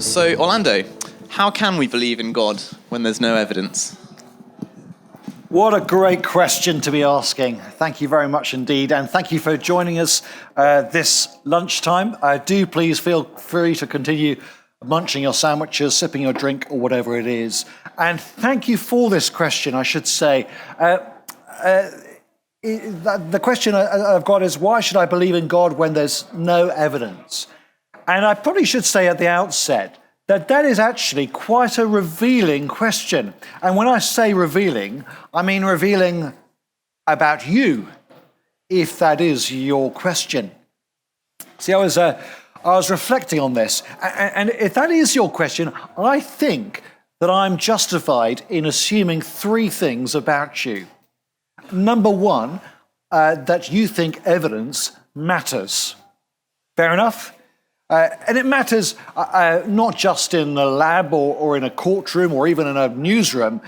So, Orlando, how can we believe in God when there's no evidence? What a great question to be asking. Thank you very much indeed. And thank you for joining us this lunchtime. Do please feel free to continue munching your sandwiches, sipping your drink, or whatever it is. And thank you for this question, I should say. The question I've got is, why should I believe in God when there's no evidence? And I probably should say at the outset that is actually quite a revealing question. And when I say revealing, I mean revealing about you, if that is your question. See, I was reflecting on this, and if that is your question, I think that I'm justified in assuming three things about you. Number one, that you think evidence matters. Fair enough? And it matters not just in a lab or in a courtroom or even in a newsroom,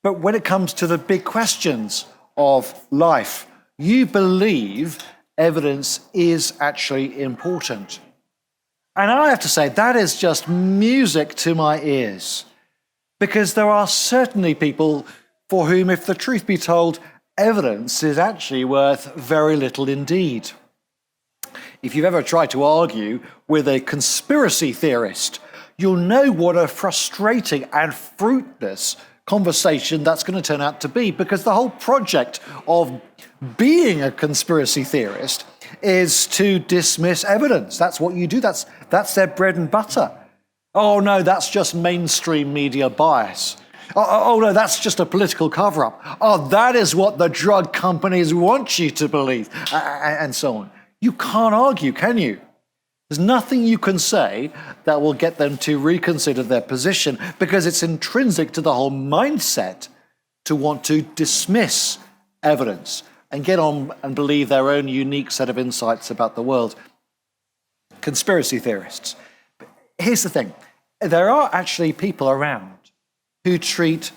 but when it comes to the big questions of life, you believe evidence is actually important. And I have to say, that is just music to my ears, because there are certainly people for whom, if the truth be told, evidence is actually worth very little indeed. If you've ever tried to argue with a conspiracy theorist, you'll know what a frustrating and fruitless conversation that's going to turn out to be, because the whole project of being a conspiracy theorist is to dismiss evidence. That's what you do. That's their bread and butter. Oh no, that's just mainstream media bias. Oh no, that's just a political cover-up. Oh, that is what the drug companies want you to believe, and so on. You can't argue, can you? There's nothing you can say that will get them to reconsider their position, because it's intrinsic to the whole mindset to want to dismiss evidence and get on and believe their own unique set of insights about the world. Conspiracy theorists. Here's the thing. There are actually people around who treat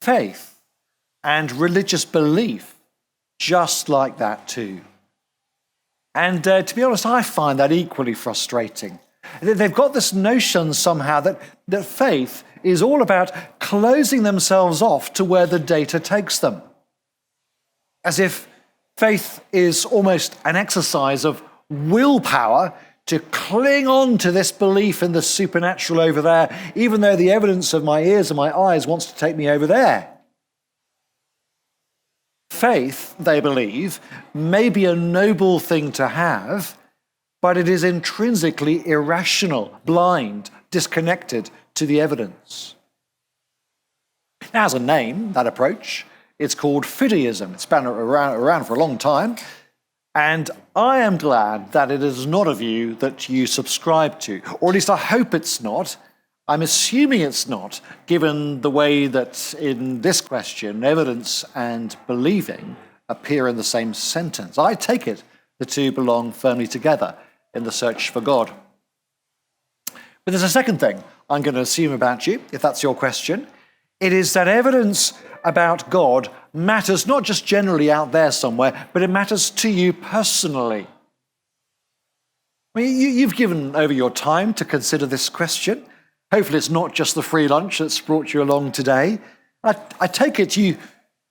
faith and religious belief just like that too. And to be honest, I find that equally frustrating. They've got this notion somehow that faith is all about closing themselves off to where the data takes them. As if faith is almost an exercise of willpower to cling on to this belief in the supernatural over there, even though the evidence of my ears and my eyes wants to take me over there. Faith, they believe, may be a noble thing to have, but it is intrinsically irrational, blind, disconnected to the evidence. It has a name, that approach. It's called fideism. It's been around for a long time. And I am glad that it is not a view that you subscribe to, or at least I hope it's not. I'm assuming it's not, given the way that in this question, evidence and believing appear in the same sentence. I take it the two belong firmly together in the search for God. But there's a second thing I'm going to assume about you, if that's your question. It is that evidence about God matters not just generally out there somewhere, but it matters to you personally. I mean, you've given over your time to consider this question. Hopefully it's not just the free lunch that's brought you along today. I take it you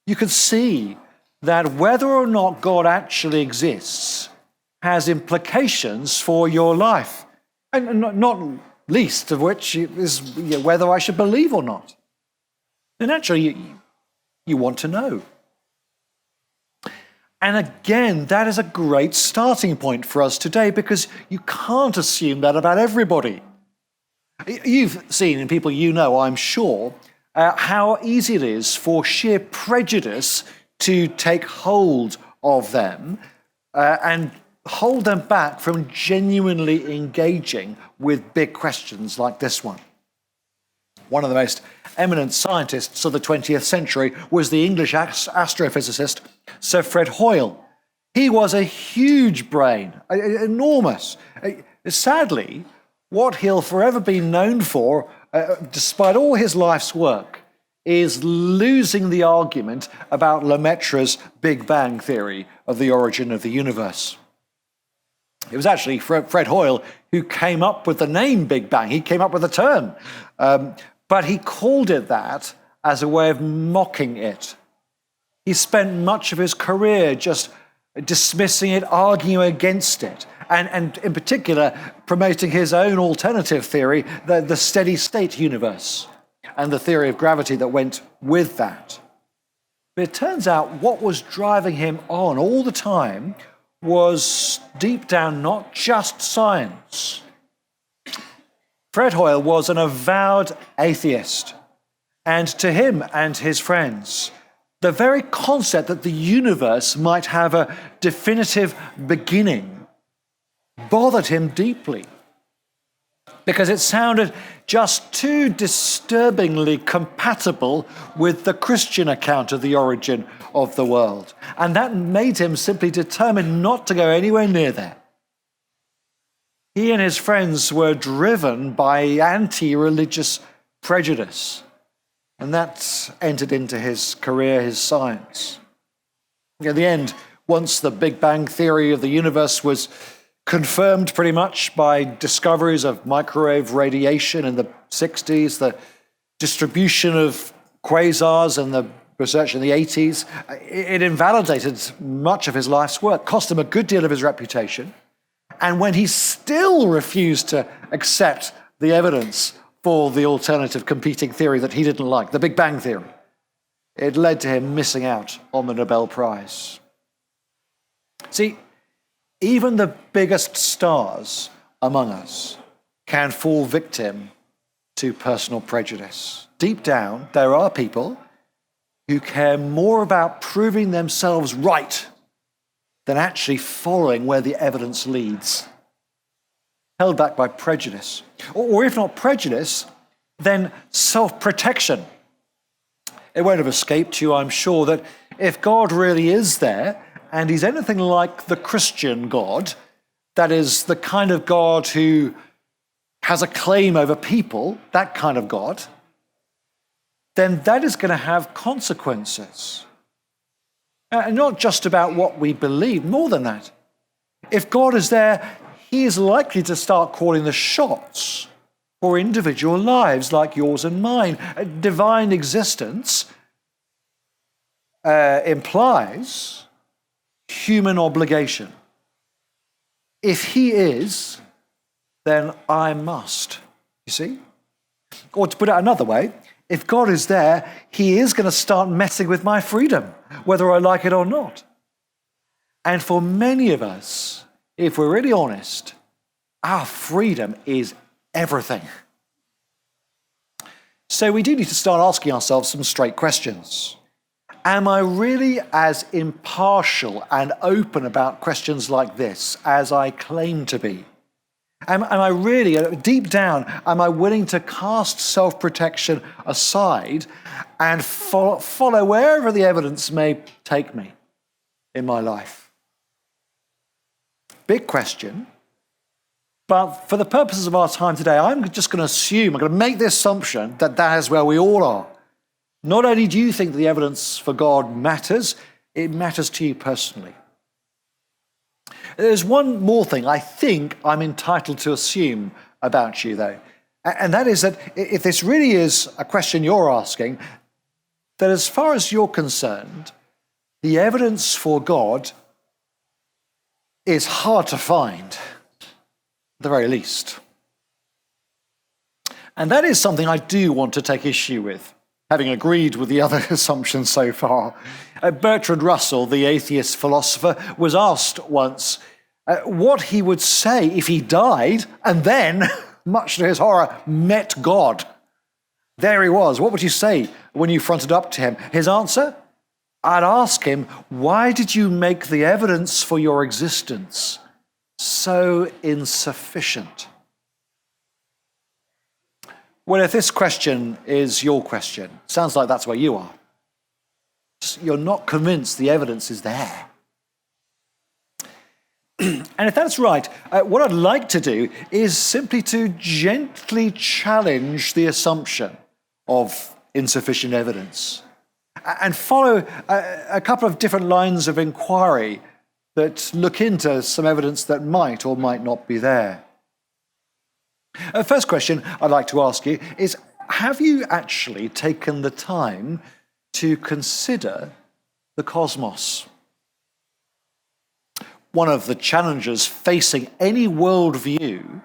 can see that whether or not God actually exists has implications for your life, and not least of which is whether I should believe or not. And naturally, you want to know. And again, that is a great starting point for us today, because you can't assume that about everybody. You've seen in people you know, I'm sure, how easy it is for sheer prejudice to take hold of them and hold them back from genuinely engaging with big questions like this one. One of the most eminent scientists of the 20th century was the English astrophysicist Sir Fred Hoyle. He was a huge brain, enormous. Sadly, what he'll forever be known for, despite all his life's work, is losing the argument about Lemaitre's Big Bang theory of the origin of the universe. It was actually Fred Hoyle who came up with the name Big Bang. He came up with the term. But he called it that as a way of mocking it. He spent much of his career just dismissing it, arguing against it, and in particular promoting his own alternative theory, the steady state universe, and the theory of gravity that went with that. But it turns out what was driving him on all the time was deep down not just science. Fred Hoyle was an avowed atheist, and to him and his friends, the very concept that the universe might have a definitive beginning bothered him deeply, because it sounded just too disturbingly compatible with the Christian account of the origin of the world. And that made him simply determined not to go anywhere near there. He and his friends were driven by anti-religious prejudice, and that entered into his career, his science. In the end, once the Big Bang theory of the universe was confirmed pretty much by discoveries of microwave radiation in the 60s, the distribution of quasars and the research in the 80s, it invalidated much of his life's work, cost him a good deal of his reputation. And when he still refused to accept the evidence for the alternative competing theory that he didn't like, the Big Bang theory, it led to him missing out on the Nobel Prize. See, even the biggest stars among us can fall victim to personal prejudice. Deep down, there are people who care more about proving themselves right than actually following where the evidence leads, held back by prejudice. Or if not prejudice, then self-protection. It won't have escaped you, I'm sure, that if God really is there, and he's anything like the Christian God, that is the kind of God who has a claim over people, that kind of God, then that is going to have consequences. And not just about what we believe, more than that. If God is there, he is likely to start calling the shots for individual lives like yours and mine. A divine existence implies human obligation. If he is, then I must. You see? Or to put it another way, if God is there, he is going to start messing with my freedom, whether I like it or not. And for many of us, if we're really honest, our freedom is everything. So we do need to start asking ourselves some straight questions. Am I really as impartial and open about questions like this as I claim to be? Am I really, deep down, am I willing to cast self-protection aside and follow wherever the evidence may take me in my life? Big question. But for the purposes of our time today, I'm just going to assume, I'm going to make the assumption that that is where we all are. Not only do you think the evidence for God matters, it matters to you personally. There's one more thing I think I'm entitled to assume about you, though, and that is that if this really is a question you're asking, that as far as you're concerned, the evidence for God is hard to find, at the very least. And that is something I do want to take issue with, having agreed with the other assumptions so far. Bertrand Russell, the atheist philosopher, was asked once what he would say if he died and then, much to his horror, met God. There he was. What would you say when you fronted up to him? His answer? I'd ask him, why did you make the evidence for your existence so insufficient? Well, if this question is your question, sounds like that's where you are. You're not convinced the evidence is there. And if that's right, what I'd like to do is simply to gently challenge the assumption of insufficient evidence and follow a couple of different lines of inquiry that look into some evidence that might or might not be there. First question I'd like to ask you is, have you actually taken the time to consider the cosmos? One of the challenges facing any worldview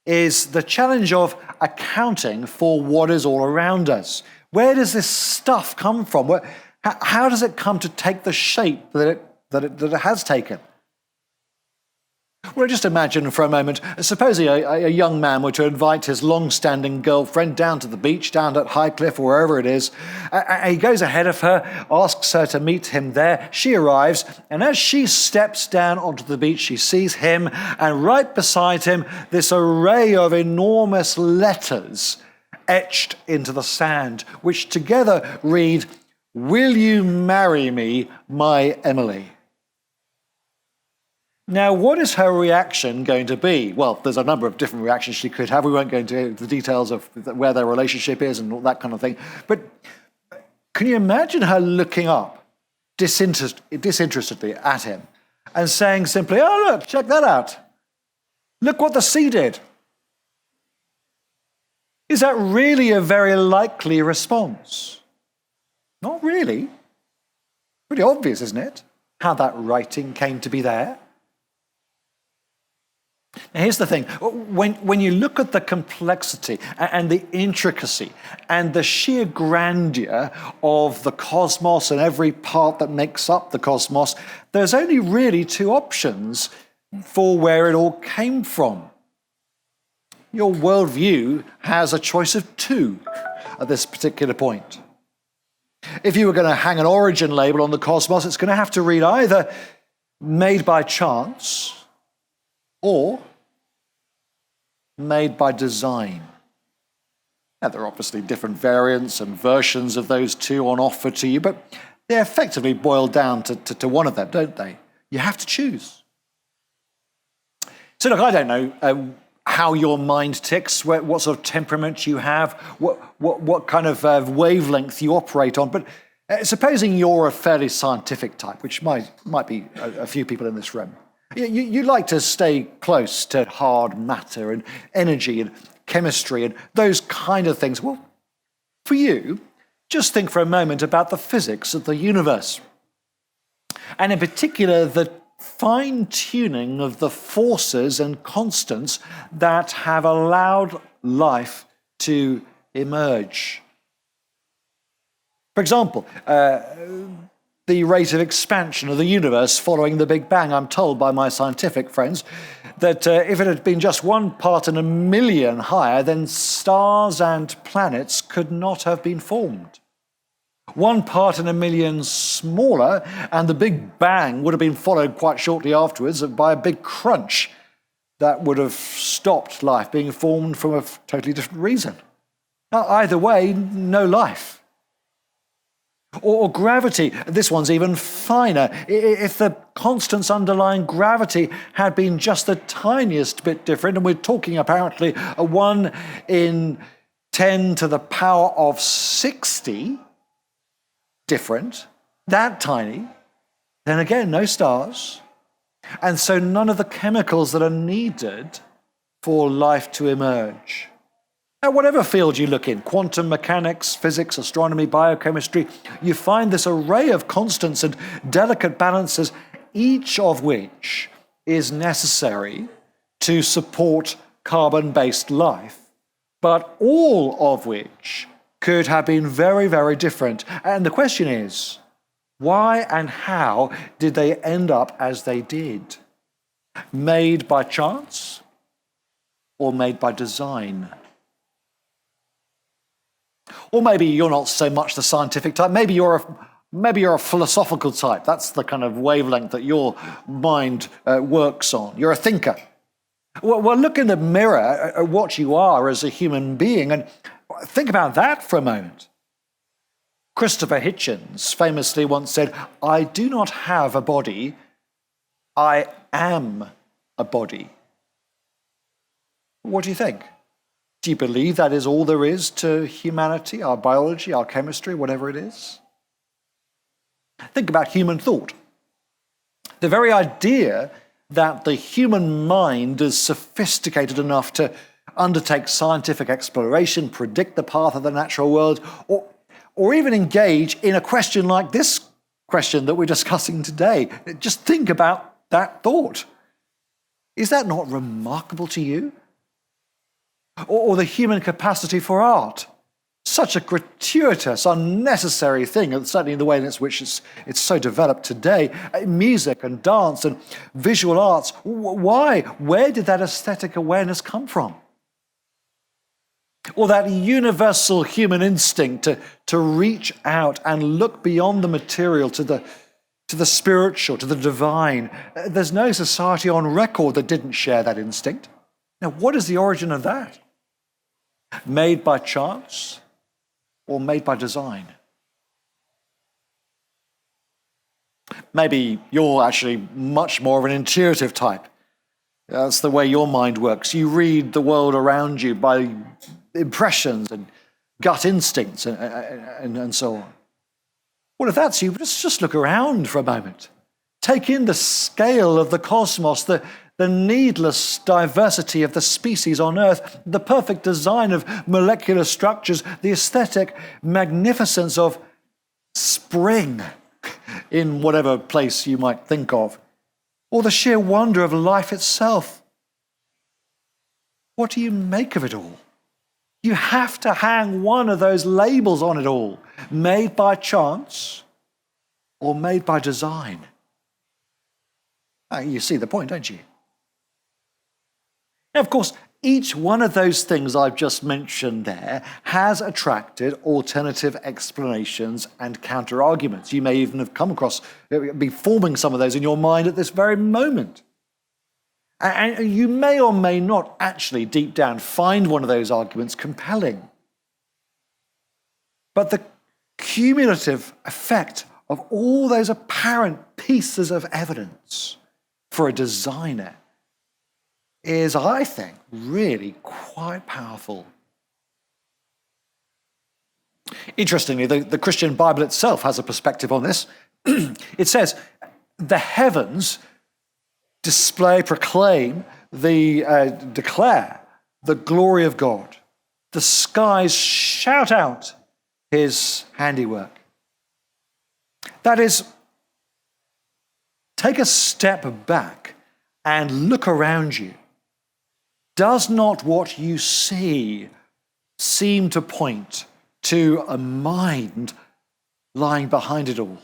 is the challenge of accounting for what is all around us. Where does this stuff come from? How does it come to take the shape that it has taken? Well, just imagine for a moment, supposing a young man were to invite his long-standing girlfriend down to the beach, down at Highcliffe or wherever it is. He goes ahead of her, asks her to meet him there. She arrives, and as she steps down onto the beach, she sees him, and right beside him, this array of enormous letters etched into the sand, which together read, "Will you marry me, my Emily?" Now, what is her reaction going to be? Well, there's a number of different reactions she could have. We won't go into the details of where their relationship is and all that kind of thing. But can you imagine her looking up disinterestedly at him and saying simply, "Oh, look, check that out. Look what the sea did." Is that really a very likely response? Not really. Pretty obvious, isn't it? How that writing came to be there. Now, here's the thing. When you look at the complexity and the intricacy and the sheer grandeur of the cosmos and every part that makes up the cosmos, there's only really two options for where it all came from. Your worldview has a choice of two at this particular point. If you were going to hang an origin label on the cosmos, it's going to have to read either made by chance or made by design. Now, there are obviously different variants and versions of those two on offer to you, but they effectively boil down to one of them, don't they? You have to choose. So look, I don't know how your mind ticks, what sort of temperament you have, what kind of wavelength you operate on, but supposing you're a fairly scientific type, which might be a few people in this room. You like to stay close to hard matter and energy and chemistry and those kind of things. Well, for you, just think for a moment about the physics of the universe. And in particular, the fine-tuning of the forces and constants that have allowed life to emerge. For example, the rate of expansion of the universe following the Big Bang. I'm told by my scientific friends that if it had been just 1 part in a million higher, then stars and planets could not have been formed. 1 part in a million smaller, and the Big Bang would have been followed quite shortly afterwards by a big crunch that would have stopped life being formed from a totally different reason. Now, either way, no life. Or gravity, this one's even finer. If the constants underlying gravity had been just the tiniest bit different, and we're talking apparently a 1 in 10 to the power of 60 different, that tiny, then again, no stars. And so none of the chemicals that are needed for life to emerge. Now, whatever field you look in, quantum mechanics, physics, astronomy, biochemistry, you find this array of constants and delicate balances, each of which is necessary to support carbon-based life, but all of which could have been very, very different. And the question is, why and how did they end up as they did? Made by chance or made by design? Or maybe you're not so much the scientific type. Maybe you're a philosophical type. That's the kind of wavelength that your mind works on. You're a thinker. Well, look in the mirror at what you are as a human being and think about that for a moment. Christopher Hitchens famously once said, "I do not have a body, I am a body." What do you think? Do you believe that is all there is to humanity, our biology, our chemistry, whatever it is? Think about human thought. The very idea that the human mind is sophisticated enough to undertake scientific exploration, predict the path of the natural world, or even engage in a question like this question that we're discussing today. Just think about that thought. Is that not remarkable to you? Or the human capacity for art? Such a gratuitous, unnecessary thing, certainly in the way in which it's so developed today. Music and dance and visual arts. Why? Where did that aesthetic awareness come from? Or that universal human instinct to reach out and look beyond the material to the spiritual, to the divine. There's no society on record that didn't share that instinct. Now, what is the origin of that? Made by chance or made by design? Maybe you're actually much more of an intuitive type. That's the way your mind works. You read the world around you by impressions and gut instincts and so on. Well, if that's you, just look around for a moment. Take in the scale of the cosmos, the needless diversity of the species on Earth, the perfect design of molecular structures, the aesthetic magnificence of spring in whatever place you might think of, or the sheer wonder of life itself. What do you make of it all? You have to hang one of those labels on it all, made by chance or made by design. You see the point, don't you? Now, of course, each one of those things I've just mentioned there has attracted alternative explanations and counter-arguments. You may even have come across, be forming some of those in your mind at this very moment. And you may or may not actually deep down find one of those arguments compelling. But the cumulative effect of all those apparent pieces of evidence for a designer is, I think, really quite powerful. Interestingly, the Christian Bible itself has a perspective on this. It says, the heavens proclaim, declare the glory of God. The skies shout out his handiwork. That is, take a step back and look around you. Does not what you see seem to point to a mind lying behind it all?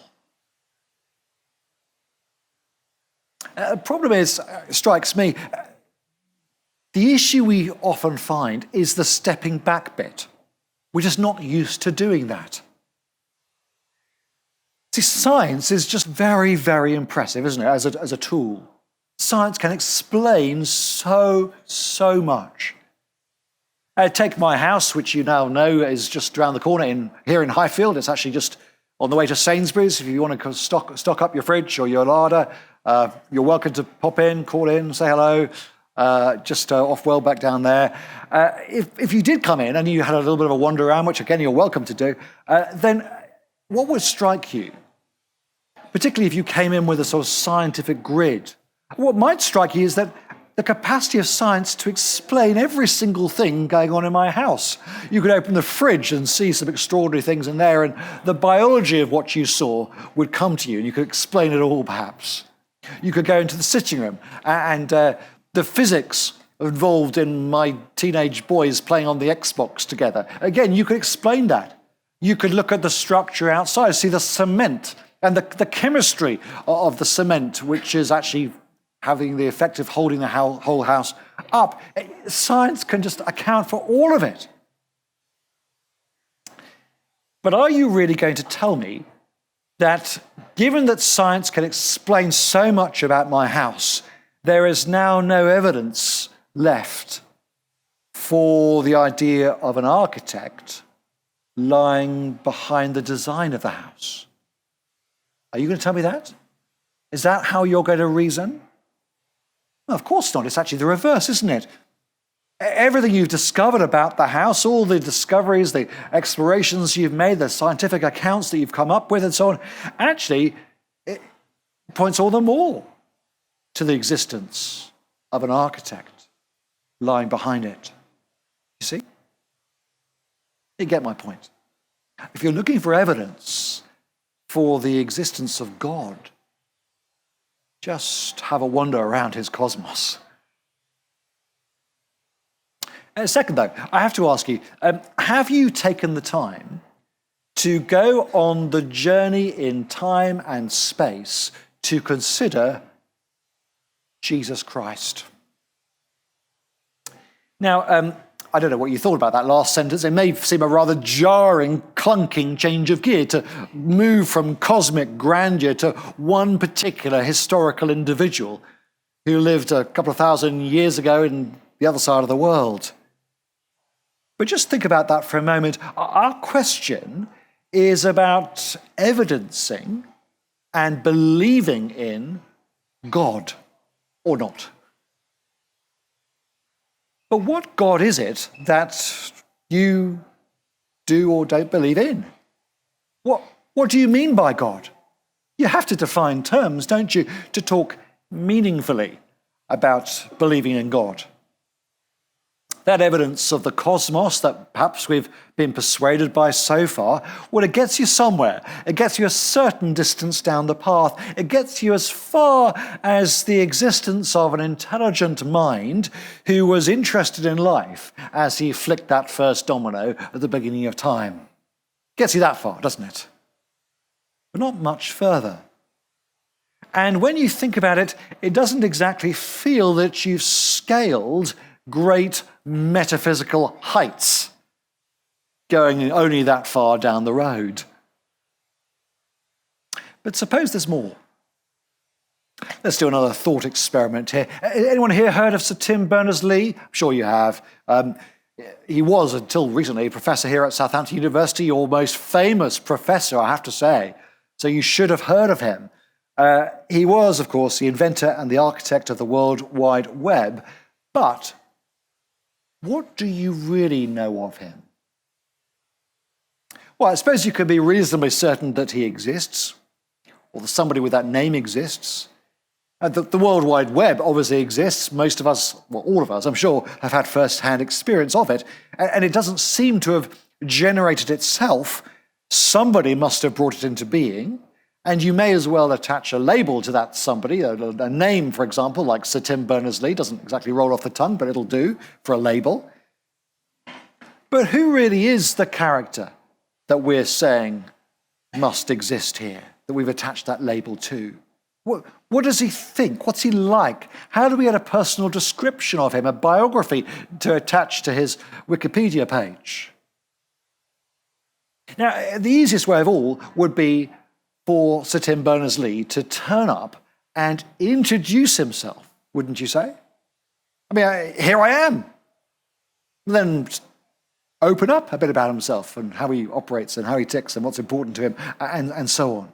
The problem is, strikes me, the issue we often find is the stepping back bit. We're just not used to doing that. See, science is just very, very impressive, isn't it, as a tool? Science can explain so much. Take my house, which you now know is just around the corner here in Highfield. It's actually just on the way to Sainsbury's. If you want to stock up your fridge or your larder, you're welcome to pop in, call in, say hello, just off Welbeck down there. If you did come in and you had a little bit of a wander around, which again you're welcome to do, then what would strike you? Particularly if you came in with a sort of scientific grid. What might strike you is that the capacity of science to explain every single thing going on in my house. You could open the fridge and see some extraordinary things in there, and the biology of what you saw would come to you, and you could explain it all, perhaps. You could go into the sitting room, and the physics involved in my teenage boys playing on the Xbox together. Again, you could explain that. You could look at the structure outside, see the cement, and the chemistry of the cement, which is actually having the effect of holding the whole house up. Science can just account for all of it. But are you really going to tell me that, given that science can explain so much about my house, there is now no evidence left for the idea of an architect lying behind the design of the house? Are you going to tell me that? Is that how you're going to reason? Well, of course not. It's actually the reverse, isn't it? Everything you've discovered about the house, all the discoveries, the explorations you've made, the scientific accounts that you've come up with and so on, actually, it points all the more to the existence of an architect lying behind it. You see? You get my point. If you're looking for evidence for the existence of God, just have a wander around his cosmos. Second, though, I have to ask you, have you taken the time to go on the journey in time and space to consider Jesus Christ? Now, I don't know what you thought about that last sentence. It may seem a rather jarring, clunking change of gear to move from cosmic grandeur to one particular historical individual who lived a couple of thousand years ago in the other side of the world. But just think about that for a moment. Our question is about evidencing and believing in God or not. But what God is it that you do or don't believe in? What do you mean by God? You have to define terms, don't you, to talk meaningfully about believing in God. That evidence of the cosmos that perhaps we've been persuaded by so far, well, it gets you somewhere. It gets you a certain distance down the path. It gets you as far as the existence of an intelligent mind who was interested in life as he flicked that first domino at the beginning of time. Gets you that far, doesn't it? But not much further. And when you think about it, it doesn't exactly feel that you've scaled great metaphysical heights going only that far down the road. But suppose there's more. Let's do another thought experiment here. Anyone here heard of Sir Tim Berners-Lee? I'm sure you have. He was, until recently, a professor here at Southampton University, your most famous professor, I have to say. So you should have heard of him. He was, of course, the inventor and the architect of the World Wide Web. But what do you really know of him? Well, I suppose you could be reasonably certain that he exists, or that somebody with that name exists. The World Wide Web obviously exists. Most of us, well, all of us, I'm sure, have had first-hand experience of it. And it doesn't seem to have generated itself. Somebody must have brought it into being. And you may as well attach a label to that somebody, a name, for example, like Sir Tim Berners-Lee. Doesn't exactly roll off the tongue, but it'll do for a label. But who really is the character that we're saying must exist here, that we've attached that label to? What does he think? What's he like? How do we get a personal description of him, a biography to attach to his Wikipedia page? Now, the easiest way of all would be for Sir Tim Berners-Lee to turn up and introduce himself, wouldn't you say? I mean, here I am. Then open up a bit about himself and how he operates and how he ticks and what's important to him and so on.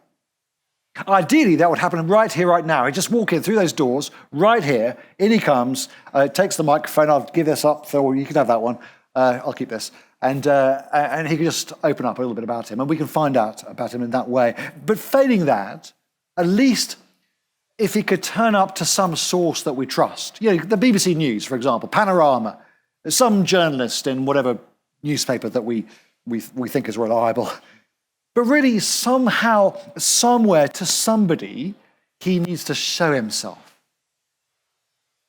Ideally, that would happen right here, right now. He'd just walk in through those doors, right here, in he comes, takes the microphone. I'll give this up, Phil, you can have that one. I'll keep this. And he can just open up a little bit about him, and we can find out about him in that way. But failing that, at least if he could turn up to some source that we trust, you know, the BBC News, for example, Panorama, some journalist in whatever newspaper that we think is reliable. But really, somehow, somewhere, to somebody, he needs to show himself.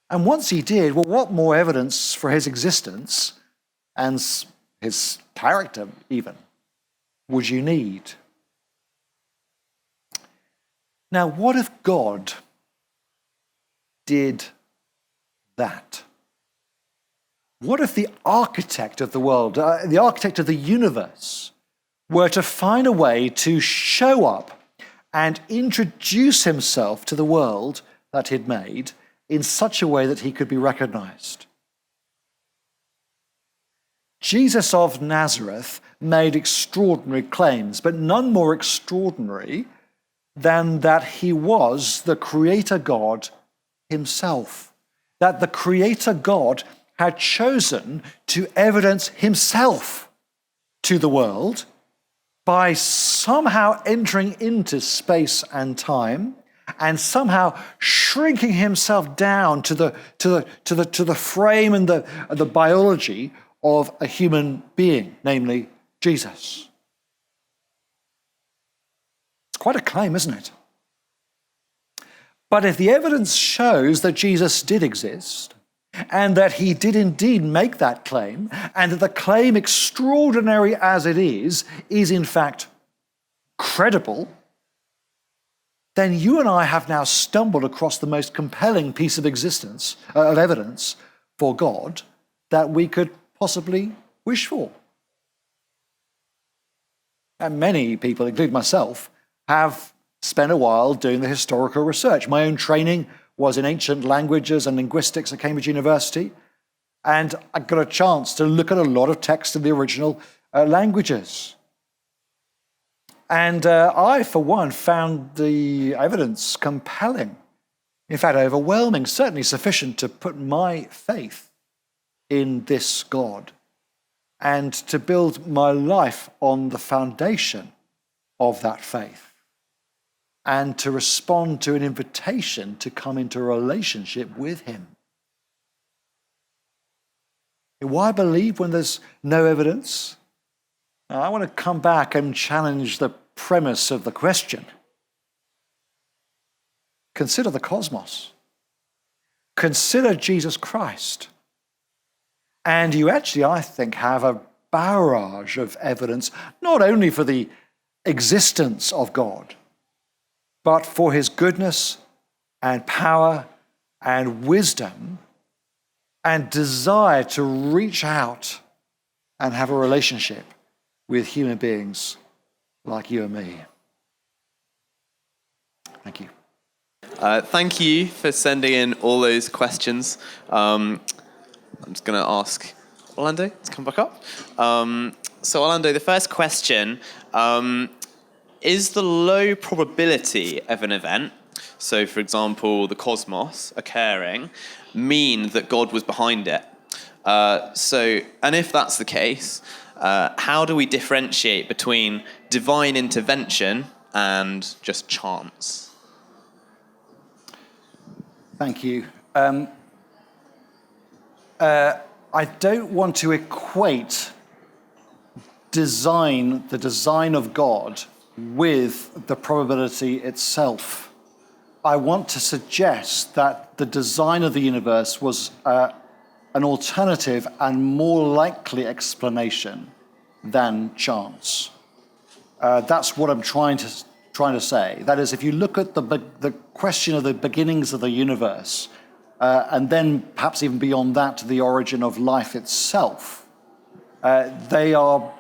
And once he did, well, what more evidence for his existence and his character, even, would you need? Now, what if God did that? What if the architect of the world, the architect of the universe, were to find a way to show up and introduce himself to the world that he'd made in such a way that he could be recognized? Jesus of Nazareth made extraordinary claims, but none more extraordinary than that he was the Creator God himself, that the Creator God had chosen to evidence himself to the world by somehow entering into space and time and somehow shrinking himself down to the frame and the biology of a human being, namely Jesus. It's quite a claim, isn't it? But if the evidence shows that Jesus did exist, and that he did indeed make that claim, and that the claim, extraordinary as it is in fact credible, then you and I have now stumbled across the most compelling piece of evidence for God that we could possibly wish for. And many people, including myself, have spent a while doing the historical research. My own training was in ancient languages and linguistics at Cambridge University, and I got a chance to look at a lot of text in the original languages. And I, for one, found the evidence compelling, in fact, overwhelming, certainly sufficient to put my faith in this God and to build my life on the foundation of that faith, and to respond to an invitation to come into a relationship with him. Why believe when there's no evidence? Now, I want to come back and challenge the premise of the question. Consider the cosmos. Consider Jesus Christ. And you actually, I think, have a barrage of evidence, not only for the existence of God, but for his goodness and power and wisdom and desire to reach out and have a relationship with human beings like you and me. Thank you. Thank you for sending in all those questions. I'm just going to ask Orlando to come back up. So Orlando, the first question, is the low probability of an event, so for example, the cosmos occurring, mean that God was behind it? And if that's the case, how do we differentiate between divine intervention and just chance? Thank you. I don't want to equate the design of God with the probability itself. I want to suggest that the design of the universe was an alternative and more likely explanation than chance. That's what I'm trying to say. That is, if you look at the question of the beginnings of the universe, and then perhaps even beyond that to the origin of life itself, they are,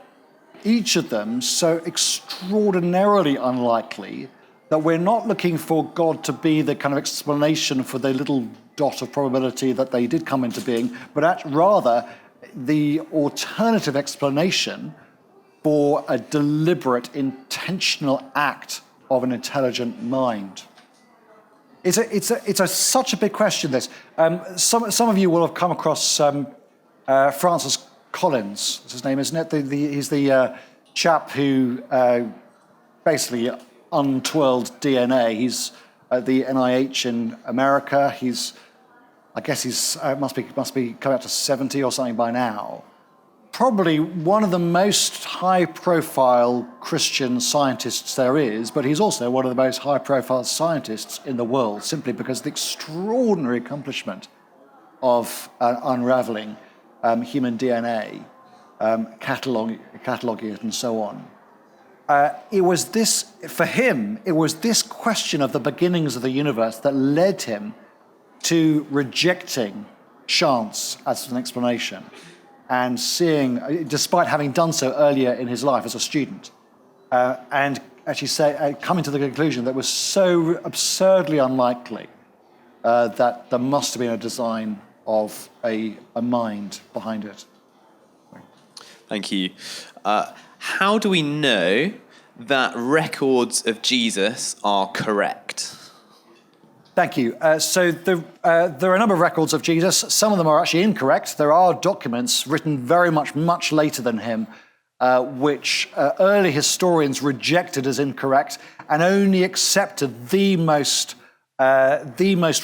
each of them, so extraordinarily unlikely that we're not looking for God to be the kind of explanation for the little dot of probability that they did come into being, but rather the alternative explanation for a deliberate, intentional act of an intelligent mind. It's such a big question, this. Some of you will have come across Francis Collins, that's his name, isn't it? He's the chap who basically untwirled DNA. He's at the NIH in America. I guess he's must be coming up to 70 or something by now. Probably one of the most high-profile Christian scientists there is, but he's also one of the most high-profile scientists in the world, simply because of the extraordinary accomplishment of unraveling human DNA, cataloging it, and so on. For him, it was this question of the beginnings of the universe that led him to rejecting chance as an explanation and seeing, despite having done so earlier in his life as a student, and actually coming to the conclusion that it was so absurdly unlikely that there must have been a design of a mind behind it. Thank you. How do we know that records of Jesus are correct? Thank you. So there are a number of records of Jesus. Some of them are actually incorrect. There are documents written very much later than him which early historians rejected as incorrect and only accepted the most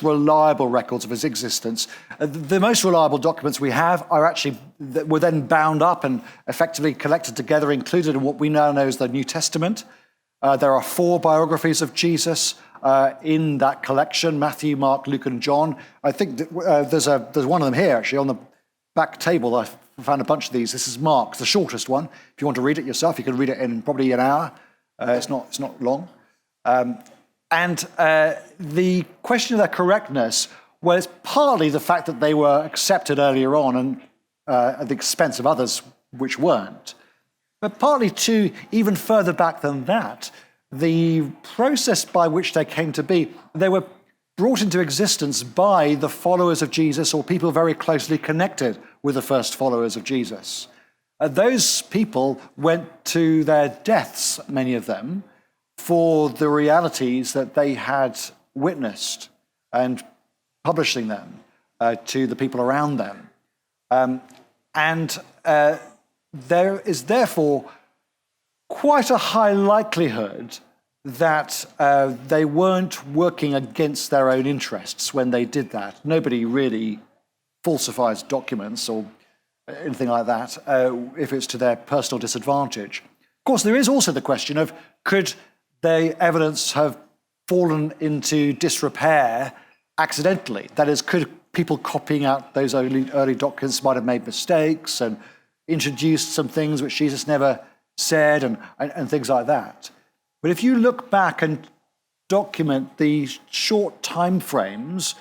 reliable records of his existence. The most reliable documents we have are actually that were then bound up and effectively collected together, included in what we now know as the New Testament. There are 4 biographies of Jesus in that collection: Matthew, Mark, Luke, and John. I think there's one of them here actually on the back table. I found a bunch of these. This is Mark, the shortest one. If you want to read it yourself, you can read it in probably an hour. It's not long. And the question of their correctness was partly the fact that they were accepted earlier on and at the expense of others which weren't. But partly too, even further back than that, the process by which they came to be, they were brought into existence by the followers of Jesus or people very closely connected with the first followers of Jesus. Those people went to their deaths, many of them, for the realities that they had witnessed and publishing them to the people around them. There is therefore quite a high likelihood that they weren't working against their own interests when they did that. Nobody really falsifies documents or anything like that if it's to their personal disadvantage. Of course, there is also the question of could the evidence have fallen into disrepair accidentally? That is, could people copying out those early documents might have made mistakes and introduced some things which Jesus never said and things like that. But if you look back and document the short time frames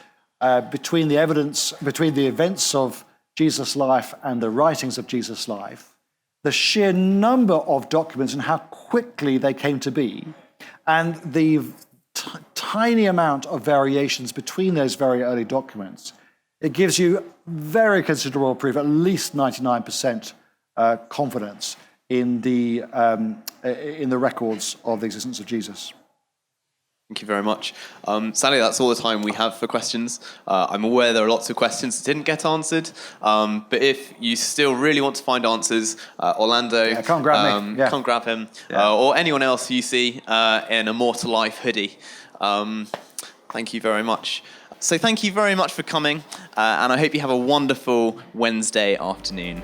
between the events of Jesus' life and the writings of Jesus' life, the sheer number of documents and how quickly they came to be, and the tiny amount of variations between those very early documents, it gives you very considerable proof, at least 99% confidence in the records of the existence of Jesus. Thank you very much. Sadly, that's all the time we have for questions. I'm aware there are lots of questions that didn't get answered, but if you still really want to find answers, Orlando, come grab me. Come grab him, or anyone else you see in a More to Life hoodie. Thank you very much. So thank you very much for coming, and I hope you have a wonderful Wednesday afternoon.